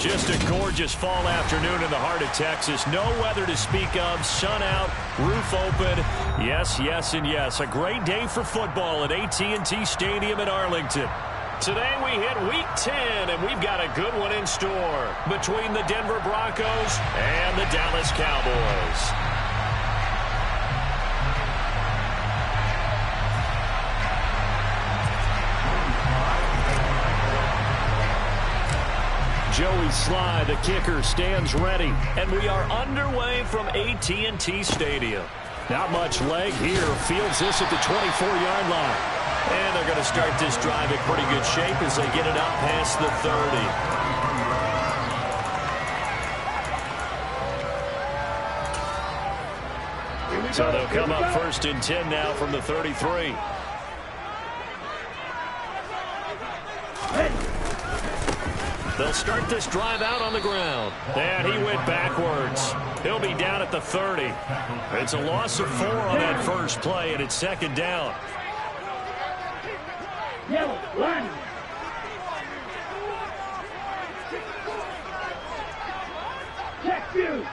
Just a gorgeous fall afternoon in the heart of Texas. No weather to speak of. Sun out, roof open. Yes, yes, and yes. A great day for football at AT&T Stadium in Arlington. Today we hit Week 10, and we've got a good one in store between the Denver Broncos and the Dallas Cowboys. Joey Sly, the kicker, stands ready, and we are underway from AT&T Stadium. Not much leg here. Fields this at the 24-yard line. And they're going to start this drive in pretty good shape as they get it up past the 30. So they'll come up 1st and 10 now from the 33. They'll start this drive out on the ground. And he went backwards. He'll be down at the 30. It's a loss of 4 on that first play, and it's 2nd down. Yellow, line. Check you.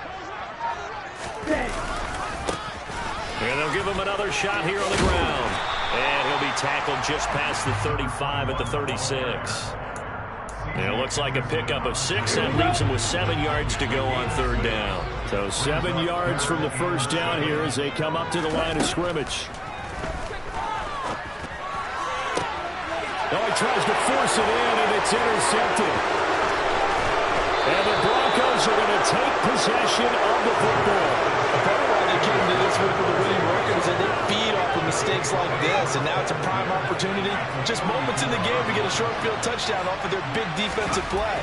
And they'll give him another shot here on the ground. And he'll be tackled just past the 35 at the 36. It looks like a pickup of 6. That leaves him with 7 yards to go on 3rd down. So 7 yards from the first down here as they come up to the line of scrimmage. Oh, he tries to force it in, and it's intercepted. And the Broncos are going to take possession of the football. Part of why they came to this week with a winning record is that they feed off of mistakes like this, and now it's a prime opportunity. Just moments in the game to get a short field touchdown off of their big defensive play.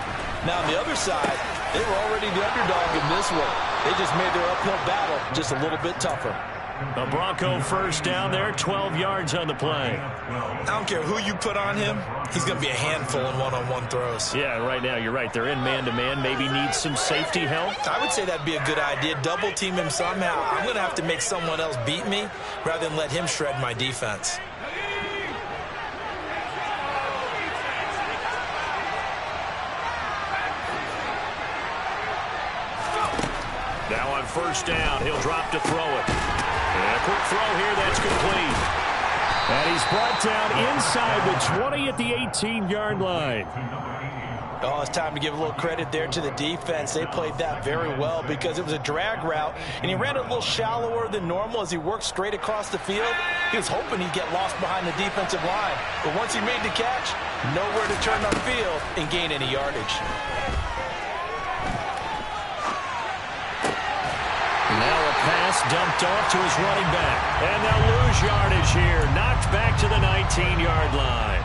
Now, on the other side, they were already the underdog in this one. They just made their uphill battle just a little bit tougher. A Bronco first down there, 12 yards on the play. I don't care who you put on him, he's going to be a handful in one-on-one throws. Yeah, right now, you're right. They're in man-to-man. Maybe needs some safety help. I would say that'd be a good idea. Double team him somehow. I'm going to have to make someone else beat me rather than let him shred my defense. Now on first down, he'll drop to throw it. And a quick throw here, that's complete. And he's brought down inside the 20 at the 18-yard line. Oh, it's time to give a little credit there to the defense. They played that very well because it was a drag route, and he ran a little shallower than normal as he worked straight across the field. He was hoping he'd get lost behind the defensive line. But once he made the catch, nowhere to turn upfield and gain any yardage. Now a pass dumped off to his running back. And they'll lose yardage here. Knocked back to the 19-yard line.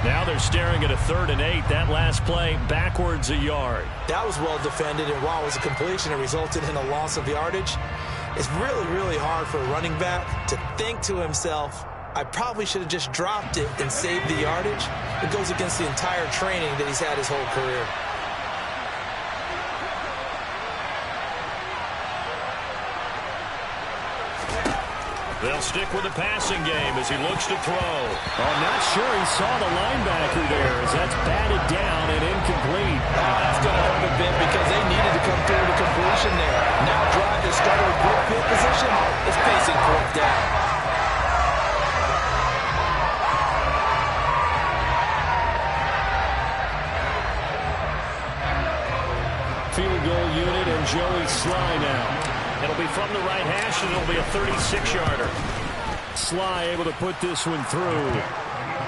Now they're staring at a 3rd and 8. That last play, backwards a yard. That was well defended, and while it was a completion, it resulted in a loss of yardage. It's really, really hard for a running back to think to himself, I probably should have just dropped it and saved the yardage. It goes against the entire training that he's had his whole career. They'll stick with the passing game as he looks to throw. I'm not sure he saw the linebacker there as that's batted down and incomplete. That's going to hurt a bit because they needed to come through the completion there. Now drive that started with good field position is facing 4th down. Field goal unit and Joey Sly now. It'll be from the right hash, and it'll be a 36-yarder. Sly able to put this one through.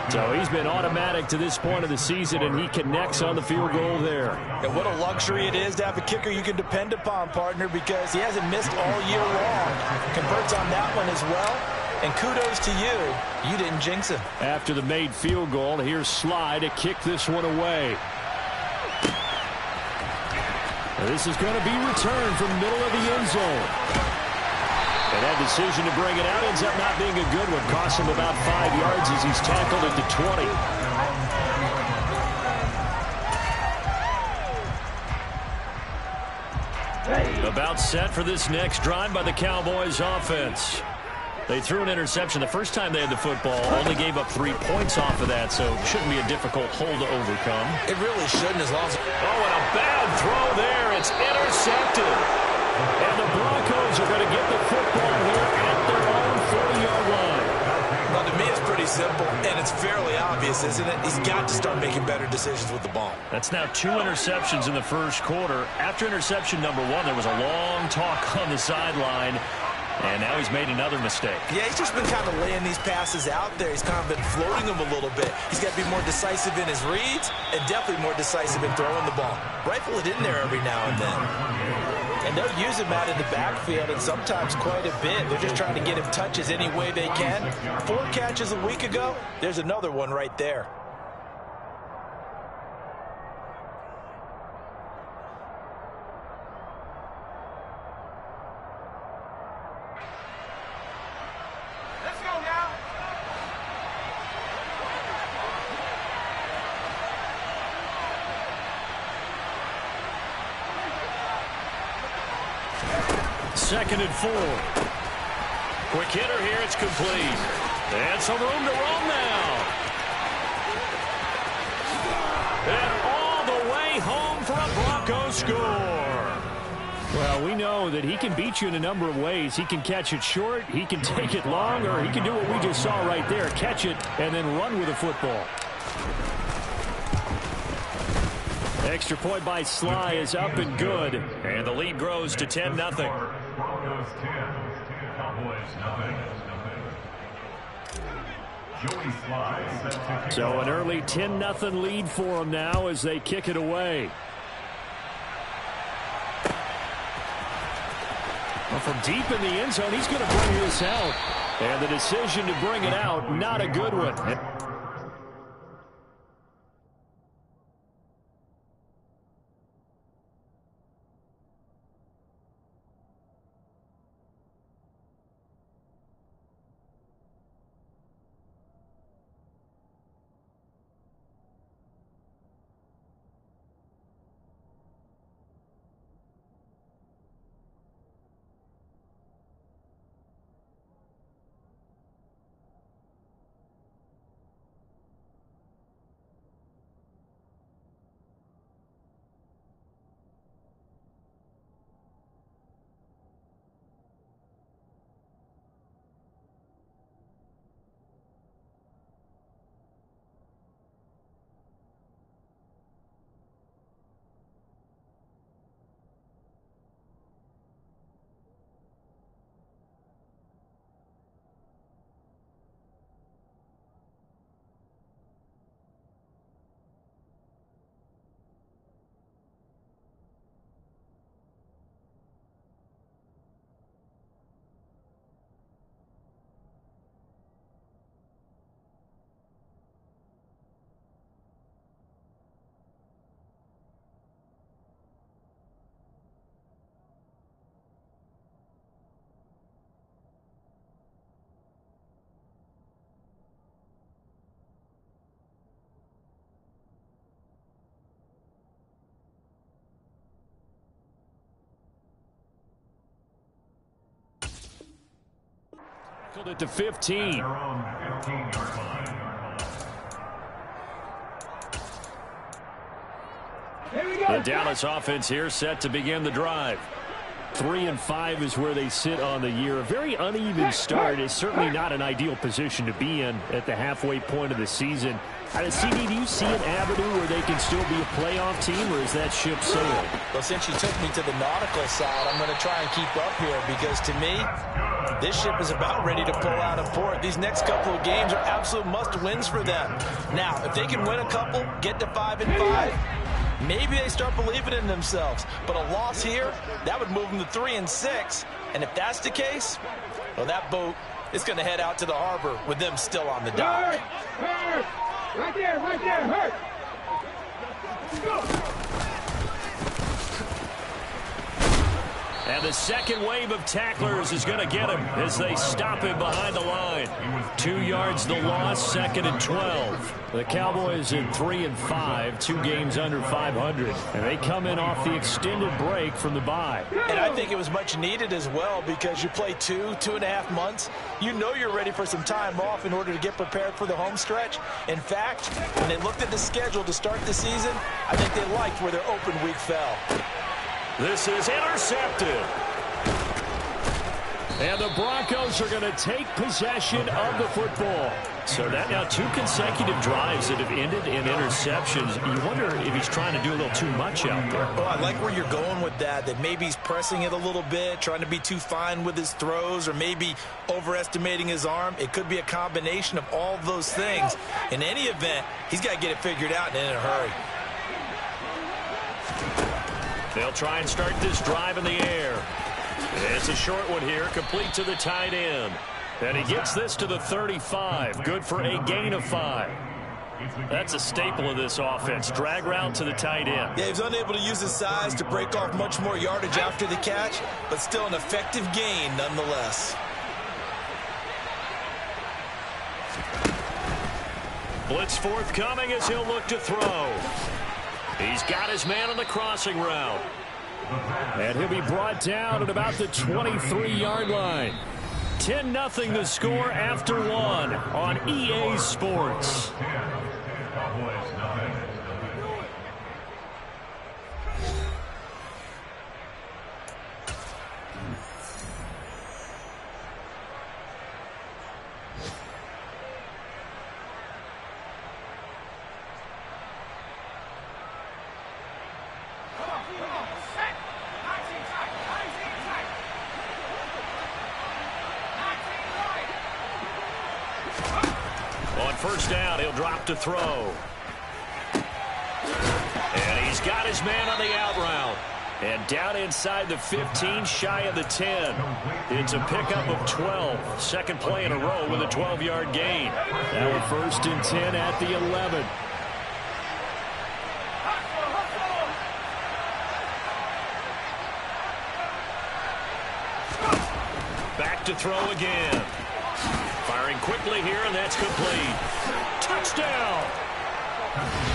So he's been automatic to this point of the season, and he connects on the field goal there. And what a luxury it is to have a kicker you can depend upon, partner, because he hasn't missed all year long. Converts on that one as well. And kudos to you. You didn't jinx him. After the made field goal, here's Sly to kick this one away. This is going to be returned from the middle of the end zone. And that decision to bring it out ends up not being a good one. Costs him about 5 yards as he's tackled at the 20. About set for this next drive by the Cowboys offense. They threw an interception the first time they had the football, only gave up 3 points off of that, so it shouldn't be a difficult hole to overcome. It really shouldn't, as long as... Oh, and a bad throw there. It's intercepted. And the Broncos are going to get the football here at their own 40-yard line. Well, to me, it's pretty simple, and it's fairly obvious, isn't it? He's got to start making better decisions with the ball. That's now 2 interceptions in the first quarter. After interception number 1, there was a long talk on the sideline. And now he's made another mistake. Yeah, he's just been kind of laying these passes out there. He's kind of been floating them a little bit. He's got to be more decisive in his reads and definitely more decisive in throwing the ball. Rifle it in there every now and then. And they'll use him out in the backfield, and sometimes quite a bit. They're just trying to get him touches any way they can. 4 catches a week ago. There's another one right there. Second and 4. Quick hitter here. It's complete. And some room to run now. And all the way home for a Broncos score. Well, we know that he can beat you in a number of ways. He can catch it short, he can take it long, or he can do what we just saw right there, catch it and then run with the football. Extra point by Sly is up and good. And the lead grows to 10-0. Broncos 10, Cowboys nothing. Joey Sly set to kick So an early 10-0 lead for them now as they kick it away. Well, from deep in the end zone, he's going to bring this out. And the decision to bring it out, not a good one. It to 15. The Dallas offense here set to begin the drive. 3-5 is where they sit on the year. A very uneven start is certainly not an ideal position to be in at the halfway point of the season. CD, do you see an avenue where they can still be a playoff team, or is that ship sailed? Well, since you took me to the nautical side, I'm going to try and keep up here because, to me, this ship is about ready to pull out of port. These next couple of games are absolute must-wins for them. Now, if they can win a couple, get to 5-5, maybe they start believing in themselves. But a loss here, that would move them to 3-6. And if that's the case, well, that boat is going to head out to the harbor with them still on the dock. Hurt! Right there, hurt! Go! And the second wave of tacklers is going to get him as they stop him behind the line. 2 yards the loss, 2nd and 12. The Cowboys at 3-5, 2 games under 500. And they come in off the extended break from the bye. And I think it was much needed as well because you play 2.5 months. You know you're ready for some time off in order to get prepared for the home stretch. In fact, when they looked at the schedule to start the season, I think they liked where their open week fell. This is intercepted. And the Broncos are going to take possession of the football. So that now 2 consecutive drives that have ended in interceptions. You wonder if he's trying to do a little too much out there. Well, I like where you're going with that maybe he's pressing it a little bit, trying to be too fine with his throws, or maybe overestimating his arm. It could be a combination of all of those things. In any event, he's got to get it figured out and in a hurry. They'll try and start this drive in the air. It's a short one here, complete to the tight end. And he gets this to the 35, good for a gain of 5. That's a staple of this offense, drag route to the tight end. Yeah, he was unable to use his size to break off much more yardage after the catch, but still an effective gain nonetheless. Blitz forthcoming as he'll look to throw. He's got his man on the crossing route. And he'll be brought down at about the 23-yard line. 10-0 the score after 1 on EA Sports. First down, he'll drop to throw. And he's got his man on the out route. And down inside the 15, shy of the 10. It's a pickup of 12. Second play in a row with a 12-yard gain. Now a 1st and 10 at the 11. Back to throw again. Firing quickly here, and that's complete. Touchdown!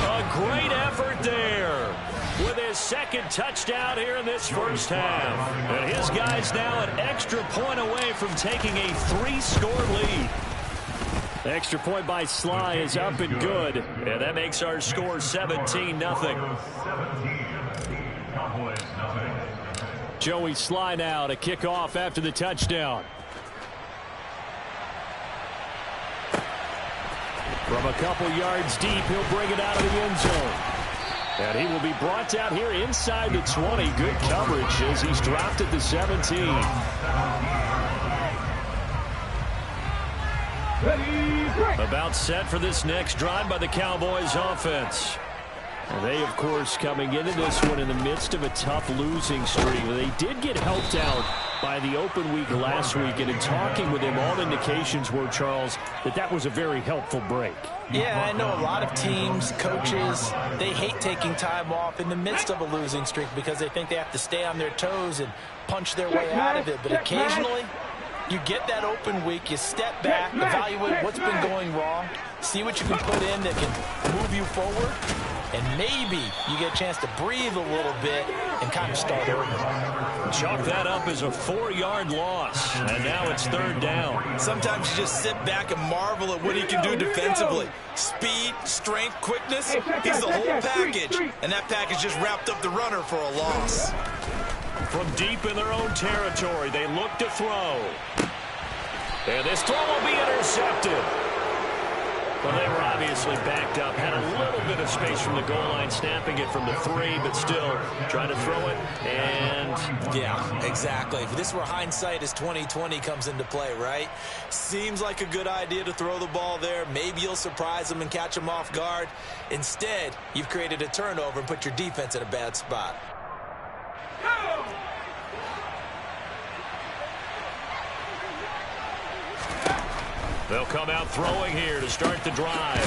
A great effort there with his 2nd touchdown here in this first half. And his guy's now an extra point away from taking a 3-score lead. The extra point by Sly is up and good, and that makes our score 17-0. Joey Sly now to kick off after the touchdown. From a couple yards deep, he'll bring it out of the end zone. And he will be brought down here inside the 20. Good coverage as he's dropped at the 17. About set for this next drive by the Cowboys offense. And they, of course, coming into this one in the midst of a tough losing streak. They did get helped out by the open week last week, and in talking with him, all indications were, Charles, that was a very helpful break. Yeah, I know a lot of teams, coaches, they hate taking time off in the midst of a losing streak because they think they have to stay on their toes and punch their way out of it. But occasionally, you get that open week, you step back, evaluate what's been going wrong, see what you can put in that can move you forward, and maybe you get a chance to breathe a little bit and kind of start over. Chalk that up as a 4-yard loss, and now it's 3rd down. Sometimes you just sit back and marvel at what he can do defensively. Speed, strength, quickness, he's the whole package, and that package just wrapped up the runner for a loss. From deep in their own territory, they look to throw. And this throw will be intercepted. Well, they were obviously backed up, had a little bit of space from the goal line, snapping it from the 3, but still trying to throw it, and... Yeah, exactly. If this were hindsight as 2020 comes into play, right? Seems like a good idea to throw the ball there. Maybe you'll surprise them and catch them off guard. Instead, you've created a turnover and put your defense in a bad spot. They'll come out throwing here to start the drive.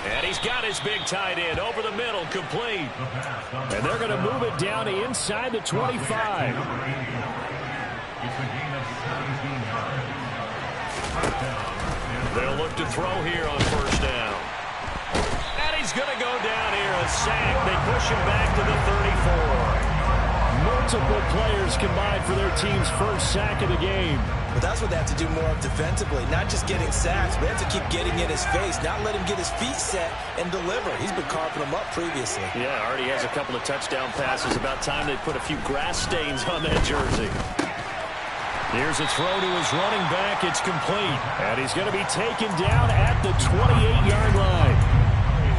And he's got his big tight end over the middle, complete. And they're going to move it down to inside the 25. It's a gain of 17 yards. First down. They'll look to throw here on first down. And he's going to go down here, a sack. They push him back to the 34. Multiple players combined for their team's first sack of the game. But that's what they have to do more of defensively. Not just getting sacks, but they have to keep getting in his face, not let him get his feet set and deliver. He's been carving them up previously. Yeah, already has a couple of touchdown passes. About time they put a few grass stains on that jersey. Here's a throw to his running back. It's complete. And he's going to be taken down at the 28-yard line.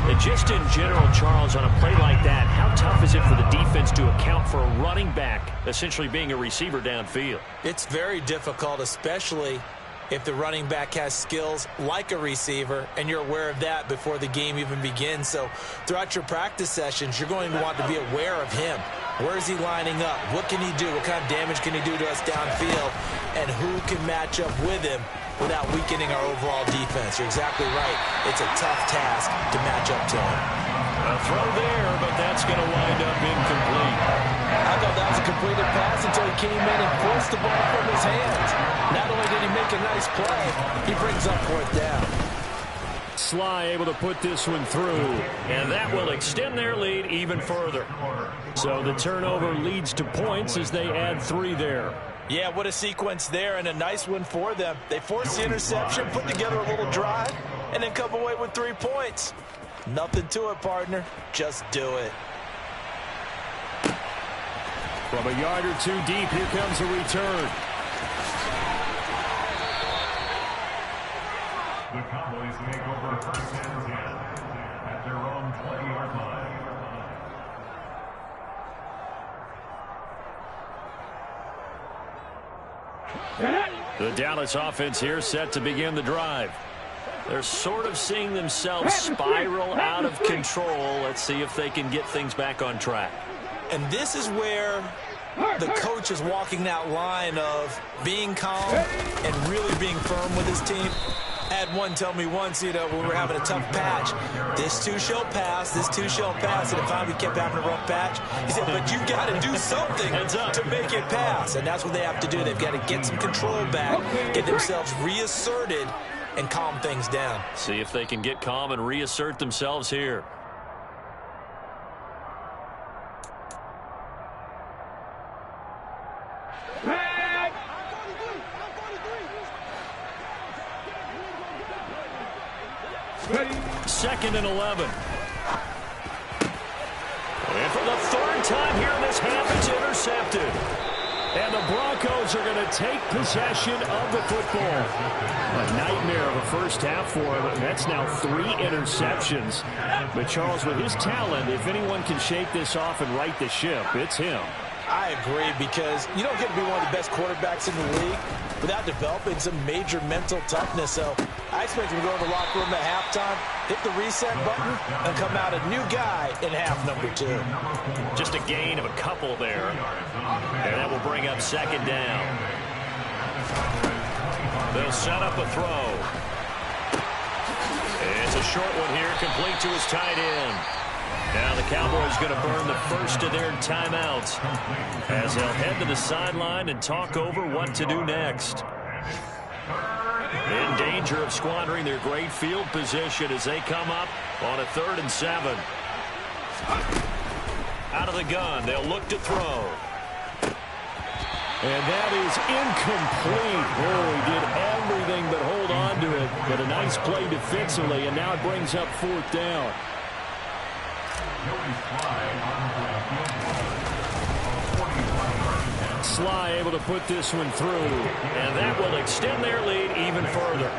And just in general, Charles, on a play like that, how tough is it for the defense to account for a running back essentially being a receiver downfield? It's very difficult, especially if the running back has skills like a receiver, and you're aware of that before the game even begins. So throughout your practice sessions, you're going to want to be aware of him. Where is he lining up? What can he do? What kind of damage can he do to us downfield? And who can match up with him without weakening our overall defense? You're exactly right. It's a tough task to match up to him. A throw there, but that's going to wind up incomplete. I thought that was a completed pass until he came in and forced the ball from his hands. Not only did he make a nice play, he brings up fourth down. Sly able to put this one through, and that will extend their lead even further. So the turnover leads to points as they add 3 there. Yeah, what a sequence there, and a nice one for them. They force the interception, put together a little drive, and then come away with 3 points. Nothing to it, partner. Just do it. From a yard or 2 deep, here comes a return. The Cowboys make over first and 10 at their own 20-yard line. The Dallas offense here set to begin the drive. They're sort of seeing themselves spiral out of control. Let's see if they can get things back on track. And this is where the coach is walking that line of being calm and really being firm with his team. I had one tell me once, when we were having a tough patch, this too shall pass, this too shall pass. And if finally we kept having a rough patch, he said, but you got to do something to make it pass. And that's what they have to do. They've got to get some control back, get themselves reasserted, and calm things down. See if they can get calm and reassert themselves here. Second and 11. And for the 3rd time here in this half, it's intercepted. And the Broncos are going to take possession of the football. A nightmare of a first half for him. That's now 3 interceptions. But Charles, with his talent, if anyone can shake this off and right the ship, it's him. I agree, because you don't get to be one of the best quarterbacks in the league without developing some major mental toughness. So I expect him to go in the locker room at halftime, hit the reset button, and come out a new guy in half number 2. Just a gain of a couple there. And that will bring up second down. They'll set up a throw. It's a short one here, complete to his tight end. Now the Cowboys going to burn the first of their timeouts as they'll head to the sideline and talk over what to do next. In danger of squandering their great field position as they come up on a 3rd and 7. Out of the gun, they'll look to throw. And that is incomplete. Oh, he did everything but hold on to it. But a nice play defensively, and now it brings up 4th down. Sly able to put this one through, and that will extend their lead even further.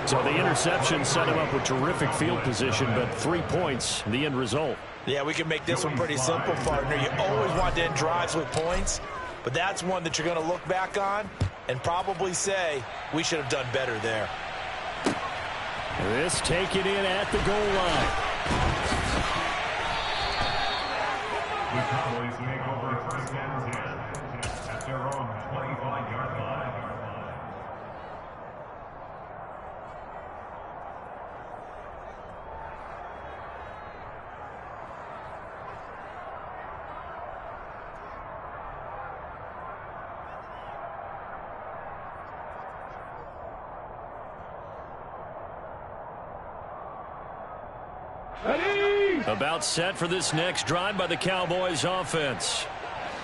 So the interception set him up with terrific field position, but 3 points, the end result. Yeah, we can make this one pretty simple, partner. You always want to end drives with points, but that's one that you're going to look back on and probably say, we should have done better there. This taken in at the goal line. The Cowboys make over first and 10 at their own 25-yard line. Ready? About set for this next drive by the Cowboys offense.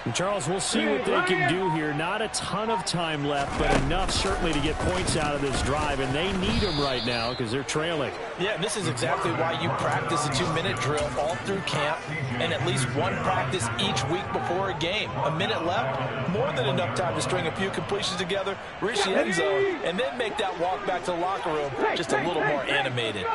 And Charles, we'll see what they can do here. Not a ton of time left, but enough certainly to get points out of this drive, and they need them right now because they're trailing. Yeah, this is exactly why you practice a 2-minute drill all through camp and at least one practice each week before a game. A minute left, more than enough time to string a few completions together, reach the end zone, and then make that walk back to the locker room just a little more animated.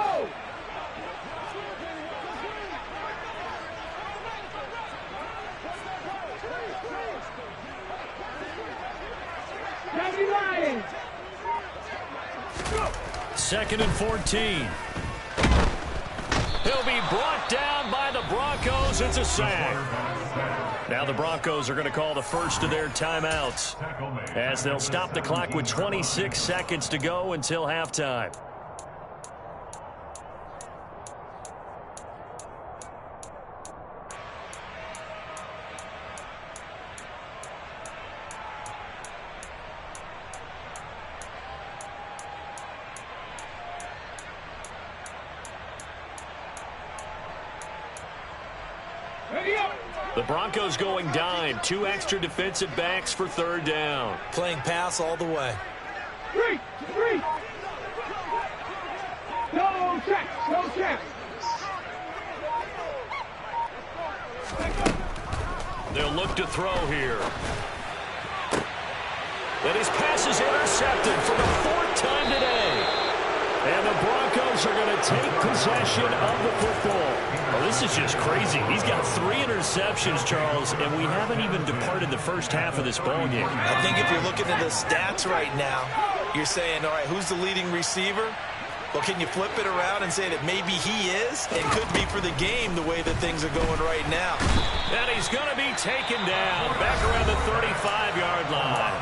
Second and 14. He'll be brought down by the Broncos. It's a sack. Now the Broncos are going to call the first of their timeouts as they'll stop the clock with 26 seconds to go until halftime. The Broncos going dime. 2 extra defensive backs for third down. Playing pass all the way. Three. No check. They'll look to throw here. And his pass is intercepted for the 4th time today. And the Broncos are going to take possession of the football. Oh, this is just crazy. He's got 3 interceptions, Charles, and we haven't even departed the first half of this ball game. I think if you're looking at the stats right now, you're saying, all right, who's the leading receiver? Well, can you flip it around and say that maybe he is and could be for the game the way that things are going right now? And he's going to be taken down back around the 35-yard line.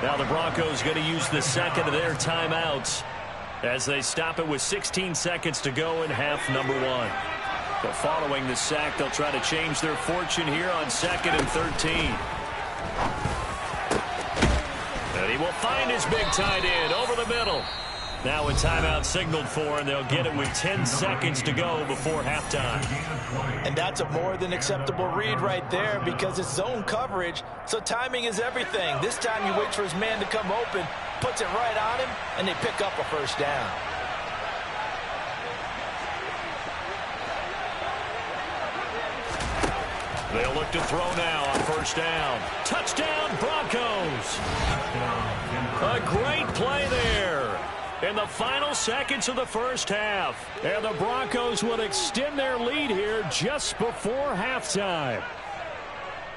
Now the Broncos going to use the second of their timeouts as they stop it with 16 seconds to go in half number 1. But following the sack, they'll try to change their fortune here on 2nd and 13. And he will find his big tight end over the middle. Now a timeout signaled for, and they'll get it with 10 seconds to go before halftime. And that's a more than acceptable read right there because it's zone coverage, so timing is everything. This time you wait for his man to come open, puts it right on him, and they pick up a first down. They'll look to throw now on first down. Touchdown, Broncos. A great play there in the final seconds of the first half. And the Broncos will extend their lead here just before halftime.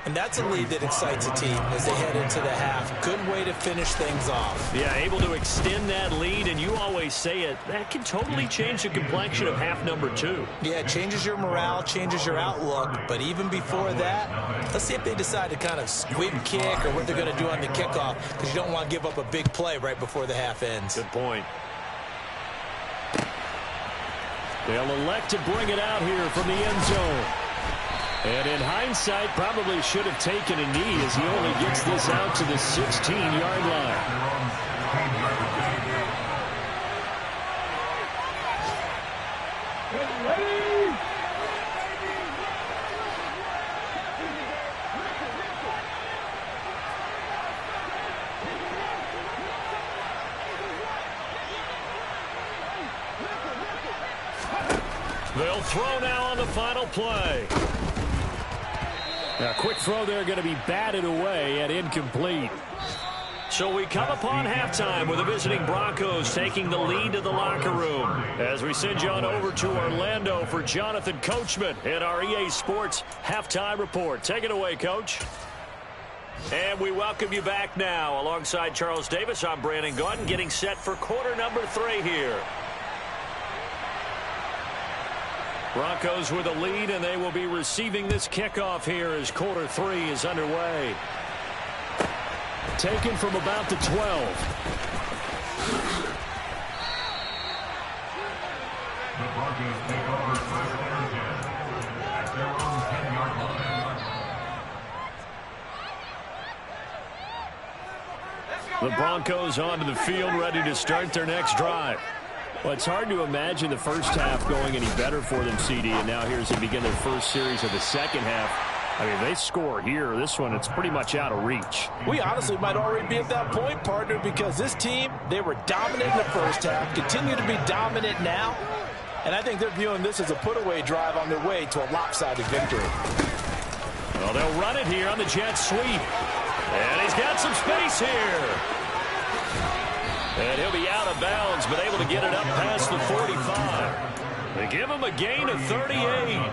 And that's a lead that excites a team as they head into the half. Good way to finish things off. Yeah, able to extend that lead, and you always say it, that can totally change the complexion of half number 2. Yeah, it changes your morale, changes your outlook. But even before that, let's see if they decide to kind of squib kick or what they're going to do on the kickoff, because you don't want to give up a big play right before the half ends. Good point. They'll elect to bring it out here from the end zone. And in hindsight, probably should have taken a knee as he only gets this out to the 16-yard line. They'll throw now on the final play. A quick throw there going to be batted away and incomplete. So we come upon halftime with the visiting Broncos taking the lead to the locker room. As we send you on over to Orlando for Jonathan Coachman in our EA Sports Halftime Report. Take it away, Coach. And we welcome you back now. Alongside Charles Davis, I'm Brandon Gaudin, getting set for quarter number 3 here. Broncos with a lead, and they will be receiving this kickoff here as quarter 3 is underway. Taken from about the 12. The Broncos take over first and 10 at their own 10-yard line. The Broncos onto the field, ready to start their next drive. Well, it's hard to imagine the first half going any better for them, CD, and now here's they begin their first series of the second half. I mean, they score here. This one, it's pretty much out of reach. We honestly might already be at that point, partner, because this team, they were dominant in the first half, continue to be dominant now, and I think they're viewing this as a put-away drive on their way to a lopsided victory. Well, they'll run it here on the jet sweep. And he's got some space here. And he'll be out of bounds, but able to get it up past the 45. They give him a gain of 38.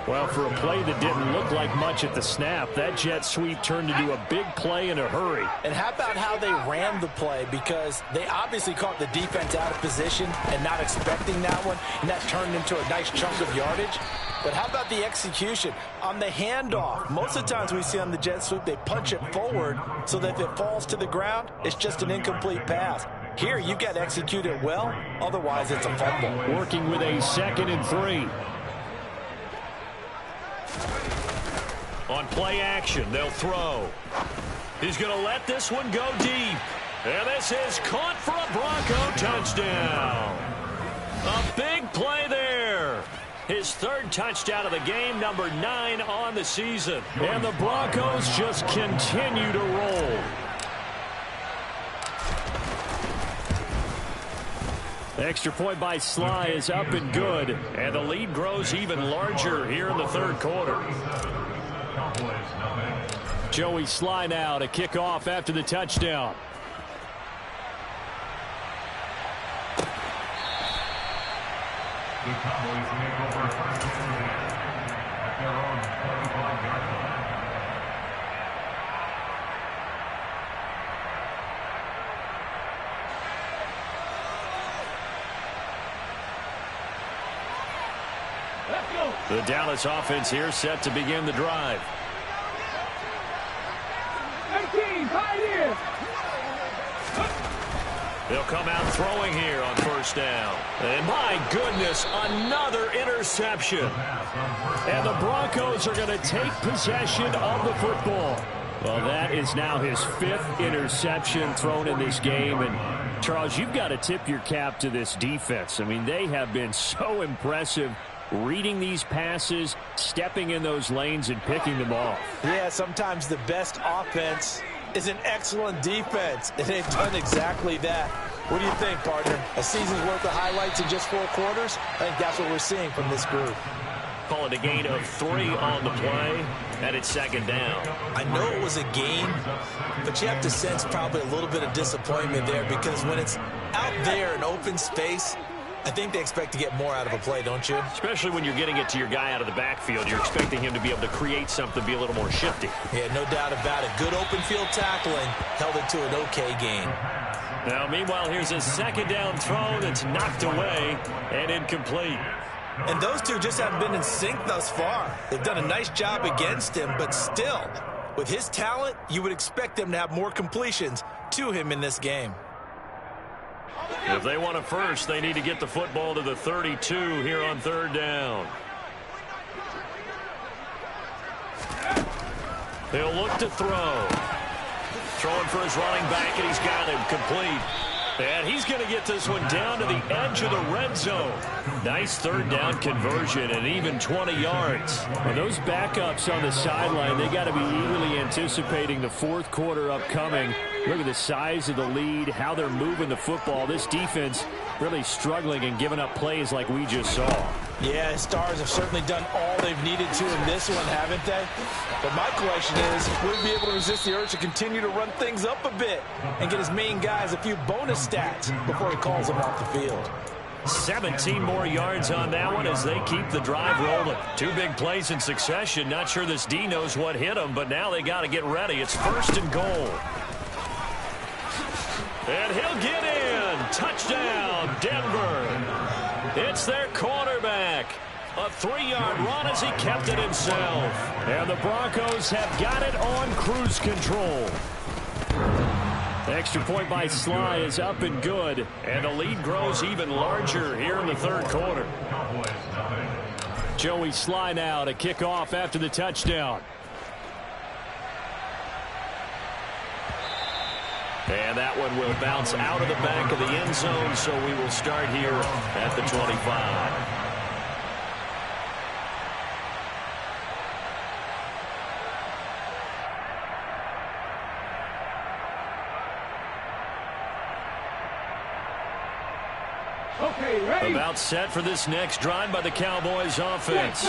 Well, for a play that didn't look like much at the snap, that jet sweep turned into a big play in a hurry. And how about how they ran the play? Because they obviously caught the defense out of position and not expecting that one, and that turned into a nice chunk of yardage. But how about the execution on the handoff? Most of the times we see on the jet sweep, they punch it forward so that if it falls to the ground, it's just an incomplete pass. Here, you've got to execute it well, otherwise it's a fumble. Working with a 2nd and 3. On play action, they'll throw. He's going to let this one go deep. And this is caught for a Bronco touchdown. A big play there. His 3rd touchdown of the game, number 9 on the season. And the Broncos just continue to roll. The extra point by Sly is up and good. And the lead grows even larger here in the 3rd quarter. Joey Sly now to kick off after the touchdown. The Cowboys make over first and 10 at their own 45-yard line. Let's go. The Dallas offense here set to begin the drive. 18, pioneer. They'll come out throwing here on 1st down. And my goodness, another interception. And the Broncos are going to take possession of the football. Well, that is now his 5th interception thrown in this game. And, Charles, you've got to tip your cap to this defense. I mean, they have been so impressive reading these passes, stepping in those lanes, and picking them off. Yeah, sometimes the best offense is an excellent defense, and they've done exactly that. What do you think, partner? A season's worth of highlights in just 4 quarters? I think that's what we're seeing from this group. Call it a gain of 3 on the play, and it's 2nd down. I know it was a gain, but you have to sense probably a little bit of disappointment there, because when it's out there in open space, I think they expect to get more out of a play, don't you? Especially when you're getting it to your guy out of the backfield. You're expecting him to be able to create something, be a little more shifty. Yeah, no doubt about it. Good open field tackling, held it to an okay gain. Now, meanwhile, here's a 2nd down throw that's knocked away and incomplete. And those two just haven't been in sync thus far. They've done a nice job against him, but still, with his talent, you would expect them to have more completions to him in this game. If they want a first, they need to get the football to the 32 here on 3rd down. He'll look to throw. Throwing for his running back, and he's got him complete. And he's going to get this one down to the edge of the red zone. Nice 3rd down conversion and even 20 yards. Well, those backups on the sideline, they got to be eagerly anticipating the 4th quarter upcoming. Look at the size of the lead, how they're moving the football. This defense really struggling and giving up plays like we just saw. Yeah, Stars have certainly done all they've needed to in this one, haven't they? But my question is, will he be able to resist the urge to continue to run things up a bit and get his main guys a few bonus stats before he calls them off the field? 17 more yards on that one as they keep the drive rolling. 2 big plays in succession. Not sure this D knows what hit him, but now they got to get ready. It's 1st and goal. And he'll get in. Touchdown, Denver. It's their quarterback. A 3-yard run as he kept it himself. And the Broncos have got it on cruise control. The extra point by Sly is up and good. And the lead grows even larger here in the 3rd quarter. Joey Sly now to kick off after the touchdown. And that one will bounce out of the back of the end zone, so we will start here at the 25. Okay, ready? About set for this next drive by the Cowboys offense.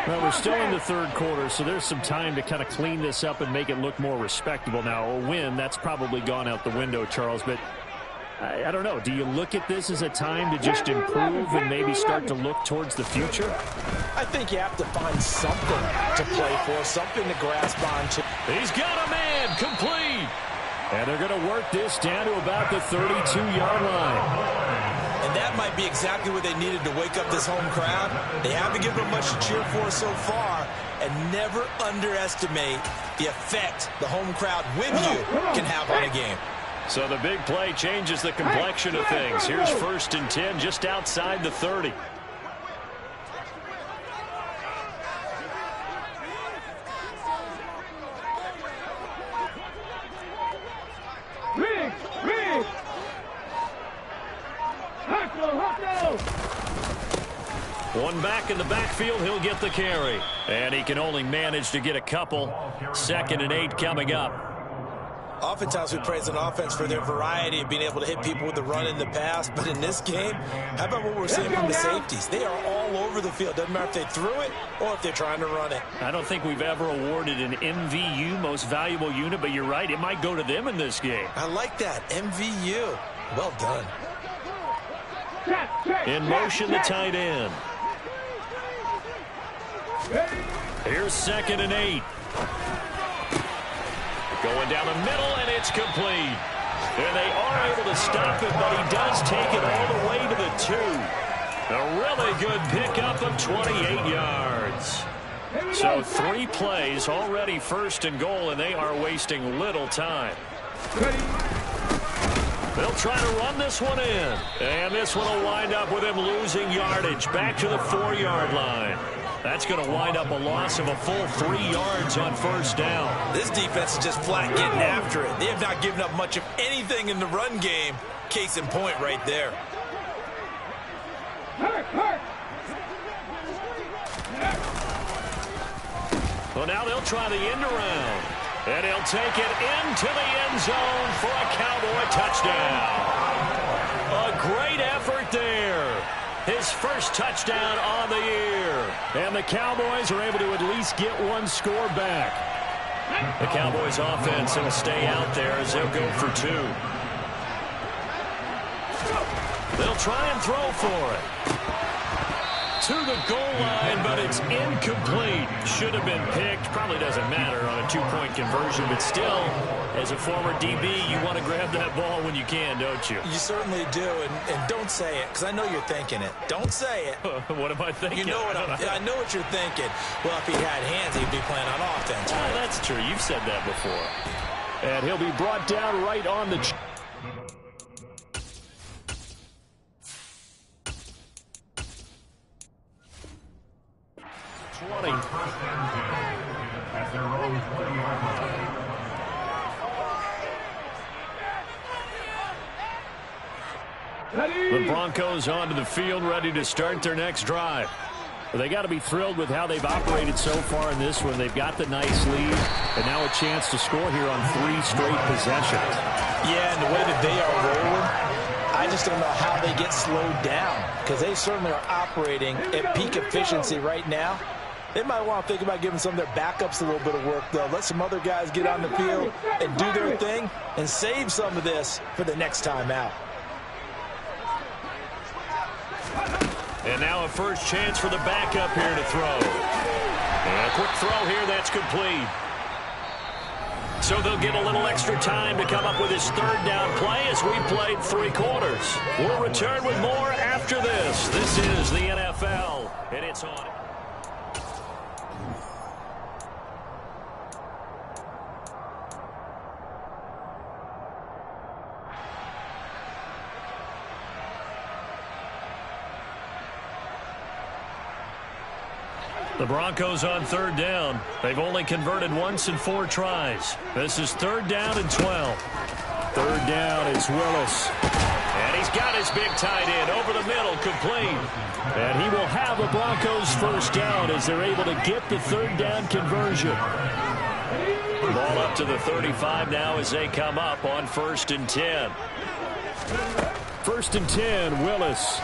Well, we're still in the third quarter, so there's some time to kind of clean this up and make it look more respectable. Now, a win, that's probably gone out the window, Charles, but I don't know. Do you look at this as a time to just improve and maybe start to look towards the future? I think you have to find something to play for, something to grasp onto. He's got a man, complete. And they're going to work this down to about the 32-yard line. And that might be exactly what they needed to wake up this home crowd. They haven't given them much to cheer for so far, and never underestimate the effect the home crowd with you can have on a game. So the big play changes the complexion of things. Here's 1st and 10 just outside the 30. One back in the backfield, he'll get the carry. And he can only manage to get a couple. 2nd and 8 coming up. Oftentimes we praise an offense for their variety of being able to hit people with the run in the pass. But in this game, how about what we're seeing from the safeties? They are all over the field. Doesn't matter if they threw it or if they're trying to run it. I don't think we've ever awarded an MVU, most valuable unit, but you're right. It might go to them in this game. I like that. MVU. Well done. In motion, the tight end. Here's 2nd and 8. Going down the middle, and it's complete. And they are able to stop it, but he does take it all the way to the 2. A really good pickup of 28 yards. So 3 plays, already 1st and goal, and they are wasting little time. They'll try to run this one in. And this one will wind up with him losing yardage back to the 4-yard line. That's going to wind up a loss of a full 3 yards on 1st down. This defense is just flat getting after it. They have not given up much of anything in the run game. Case in point right there. Well, now they'll try the end around. And he'll take it into the end zone for a Cowboy touchdown. A great effort there. His 1st touchdown on the year. And the Cowboys are able to at least get 1 score back. The Cowboys offense will stay out there as they'll go for 2. They'll try and throw for it. To the goal line, but it's incomplete. Should have been picked. Probably doesn't matter on a 2-point conversion, but still, as a former DB, you want to grab that ball when you can, don't you? You certainly do, and don't say it, because I know you're thinking it. Don't say it. What am I thinking? You know what I know what you're thinking. Well, if he had hands, he'd be playing on offense. Oh, that's true. You've said that before. And he'll be brought down right on the... 20. At their own 20-yard line. The Broncos onto the field, ready to start their next drive. Well, they got to be thrilled with how they've operated so far in this one. They've got the nice lead, and now a chance to score here on 3 straight possessions. Yeah, and the way that they are rolling, I just don't know how they get slowed down, because they certainly are operating at peak efficiency right now. They might want to think about giving some of their backups a little bit of work, though. Let some other guys get on the field and do their thing and save some of this for the next time out. And now a first chance for the backup here to throw. And a quick throw here, that's complete. So they'll get a little extra time to come up with his 3rd down play as we played 3 quarters. We'll return with more after this. This is the NFL, and it's on. The Broncos on 3rd down. They've only converted once in 4 tries. This is 3rd down and 12. Third down is Willis. And he's got his big tight end over the middle, complete. And he will have a Broncos first down as they're able to get the third down conversion. Ball up to the 35 now as they come up on 1st and 10. 1st and 10, Willis.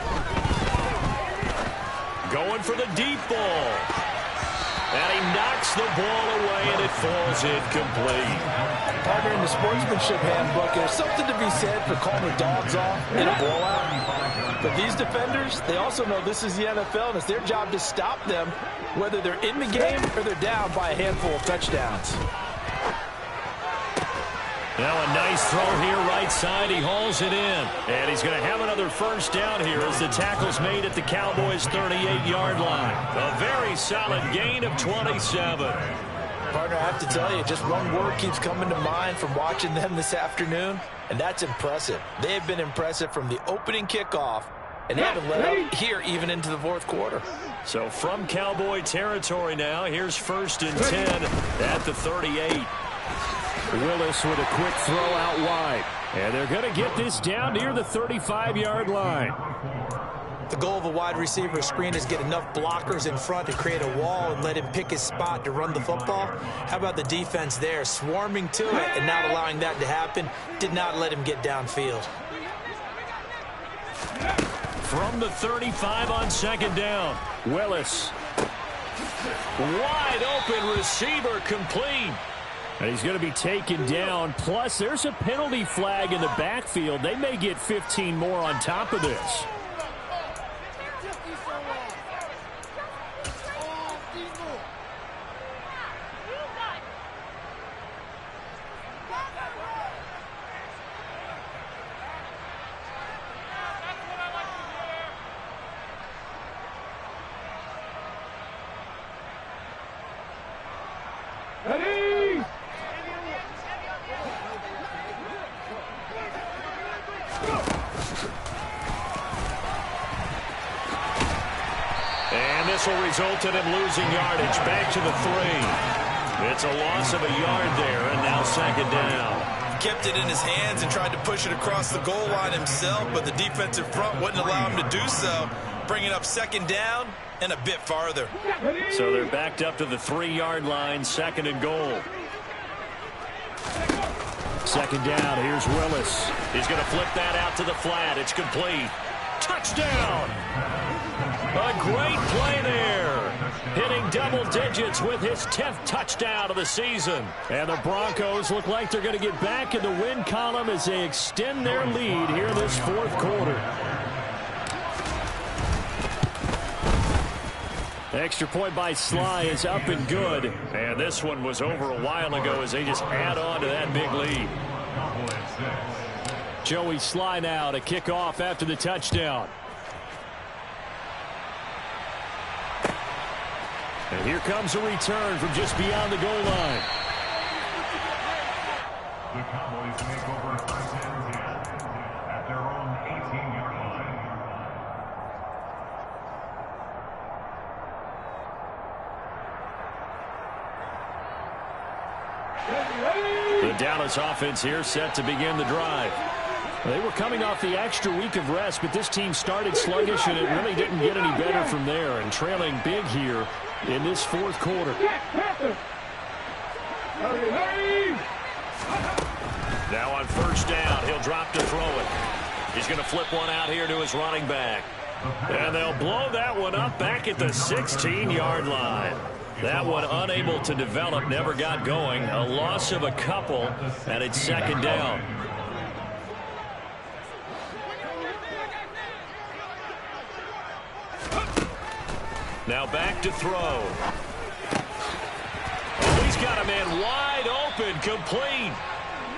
Going for the deep ball. And he knocks the ball away, and it falls incomplete. Partner, in the sportsmanship handbook, there's something to be said for calling the dogs off in a blowout. But these defenders, they also know this is the NFL, and it's their job to stop them, whether they're in the game or they're down by a handful of touchdowns. Now a nice throw here right side. He hauls it in. And he's going to have another first down here as the tackle's made at the Cowboys' 38-yard line. A very solid gain of 27. Partner, I have to tell you, just one word keeps coming to mind from watching them this afternoon, and that's impressive. They have been impressive from the opening kickoff, and they haven't let up here even into the fourth quarter. So from Cowboy territory now, here's 1st and 10 at the 38. Willis with a quick throw out wide. And they're going to get this down near the 35-yard line. The goal of a wide receiver screen is get enough blockers in front to create a wall and let him pick his spot to run the football. How about the defense there, swarming to it and not allowing that to happen? Did not let him get downfield. From the 35 on 2nd down, Willis. wide open receiver, complete. And he's going to be taken down. Plus, there's a penalty flag in the backfield. They may get 15 more on top of this. Will resulted in losing yardage. Back to the 3. It's a loss of a yard there, and now 2nd down. He kept it in his hands and tried to push it across the goal line himself, but the defensive front wouldn't allow him to do so, bringing up 2nd down and a bit farther. So they're backed up to the 3-yard line, 2nd and goal. 2nd down, here's Willis. He's going to flip that out to the flat. It's complete. Touchdown! A great play there. Hitting double digits with his 10th touchdown of the season. And the Broncos look like they're going to get back in the win column as they extend their lead here this 4th quarter. Extra point by Sly is up and good. And this one was over a while ago as they just add on to that big lead. Joey Sly now to kick off after the touchdown. And here comes a return from just beyond the goal line. The Cowboys make over 1st and 10 at their own 18-yard line. The Dallas offense here set to begin the drive. They were coming off the extra week of rest, but this team started sluggish, and it really didn't get any better from there, and trailing big here in this 4th quarter. Now on 1st down, he'll drop to throw it. He's going to flip one out here to his running back. And they'll blow that one up back at the 16-yard line. That one unable to develop, never got going. A loss of a couple, and it's 2nd down. Now back to throw. Oh, he's got a man wide open, complete.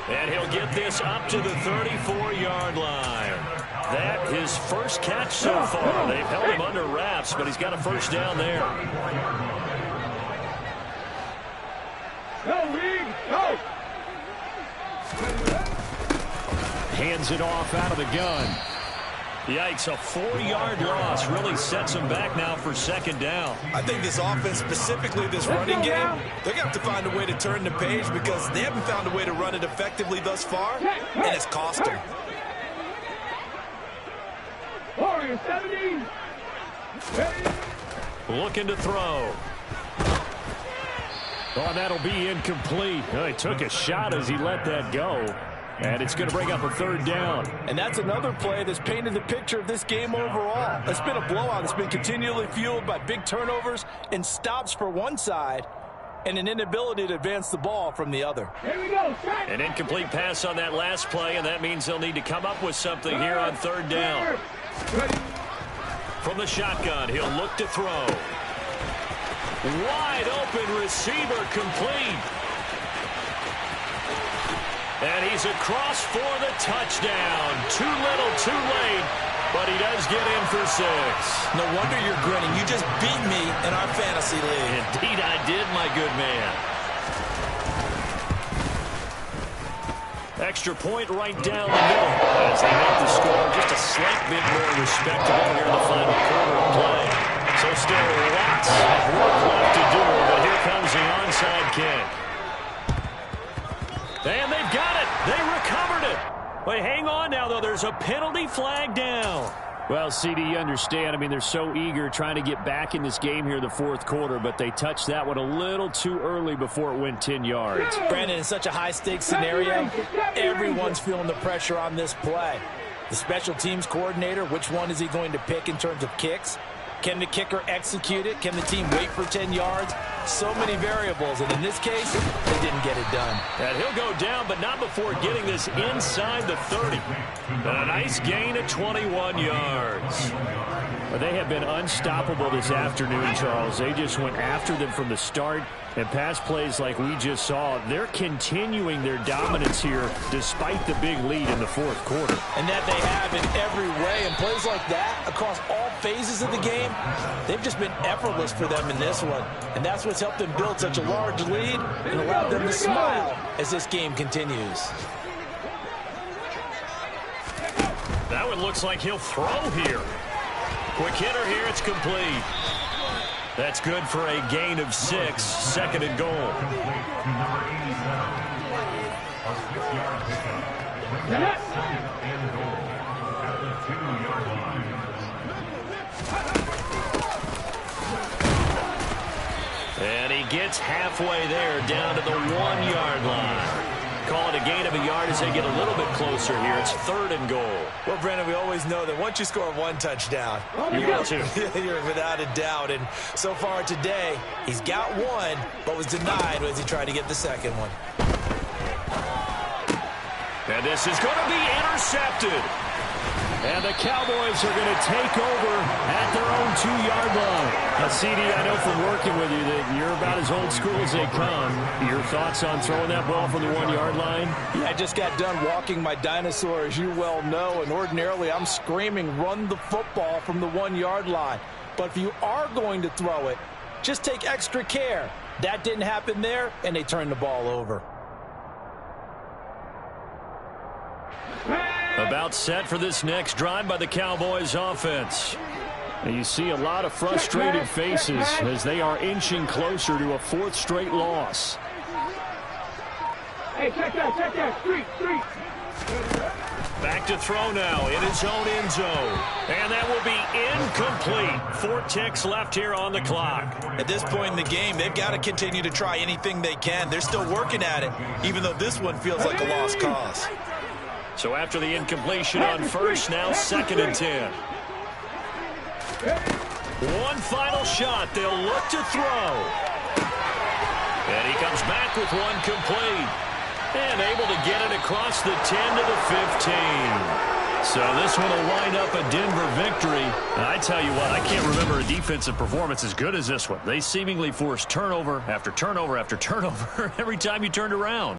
And he'll get this up to the 34-yard line. That his first catch so far. They've held him under wraps, but he's got a first down there. Hands it off out of the gun. Yikes, a 4-yard loss really sets them back now for second down. I think this offense, specifically this running game, they're going to have to find a way to turn the page because they haven't found a way to run it effectively thus far, and it's cost them. Warrior 70. Looking to throw. Oh, that'll be incomplete. Oh, he took a shot as he let that go. And it's going to bring up a third down. And that's another play that's painted the picture of this game overall. It's been a blowout. It's been continually fueled by big turnovers and stops for one side and an inability to advance the ball from the other. Here we go. An incomplete pass on that last play, and that means they'll need to come up with something here on third down. From the shotgun, he'll look to throw. Wide open receiver complete. And he's across for the touchdown. Too little, too late, but he does get in for 6. No wonder you're grinning. You just beat me in our fantasy league. Indeed I did, my good man. Extra point right down the middle as they make the score just a slight bit more respectable here in the final quarter of play. So still lots of work left to do, but here comes the onside kick. And they've got it. They recovered it. Wait, hang on now, though. There's a penalty flag down. Well, CD, you understand. I mean, they're so eager trying to get back in this game here in the fourth quarter, but they touched that one a little too early before it went 10 yards. Brandon, in such a high-stakes scenario, everyone's feeling the pressure on this play. The special teams coordinator, which one is he going to pick in terms of kicks? Can the kicker execute it? Can the team wait for 10 yards? So many variables, and in this case, they didn't get it done. And he'll go down, but not before getting this inside the 30. And a nice gain at 21 yards. Well, they have been unstoppable this afternoon, Charles. They just went after them from the start. And pass plays like we just saw, they're continuing their dominance here despite the big lead in the fourth quarter. And that they have in every way. And plays like that across all phases of the game, they've just been effortless for them in this one. And that's what's helped them build such a large lead and allowed them to smile as this game continues. That one looks like he'll throw here. Quick hitter here, it's complete. That's good for a gain of 6, second and goal. And he gets halfway there, down to the 1-yard line. Call it a gain of a yard as they get a little bit closer here. It's third and goal. Well, Brandon, we always know that once you score 1 touchdown, you're without a doubt. And so far today, he's got 1, but was denied as he tried to get the second one. And this is going to be intercepted. And the Cowboys are going to take over at their own 2-yard line. Now, CD, I know from working with you that you're about as old school as they come. Your thoughts on throwing that ball from the 1-yard line? Yeah, I just got done walking my dinosaur, as you well know, and ordinarily I'm screaming, run the football from the 1-yard line. But if you are going to throw it, just take extra care. That didn't happen there, and they turned the ball over. About set for this next drive by the Cowboys offense. And you see a lot of frustrated faces as they are inching closer to a 4th straight loss. Hey, check that, street. Back to throw now in his own end zone. And that will be incomplete. 4 ticks left here on the clock. At this point in the game, they've got to continue to try anything they can. They're still working at it, even though this one feels like a lost cause. So after the incompletion on first, now 2nd and 10. One final shot. They'll look to throw. And he comes back with one complete. And able to get it across the 10 to the 15. So this one will wind up a Denver victory. And I tell you what, I can't remember a defensive performance as good as this one. They seemingly forced turnover after turnover after turnover every time you turned around.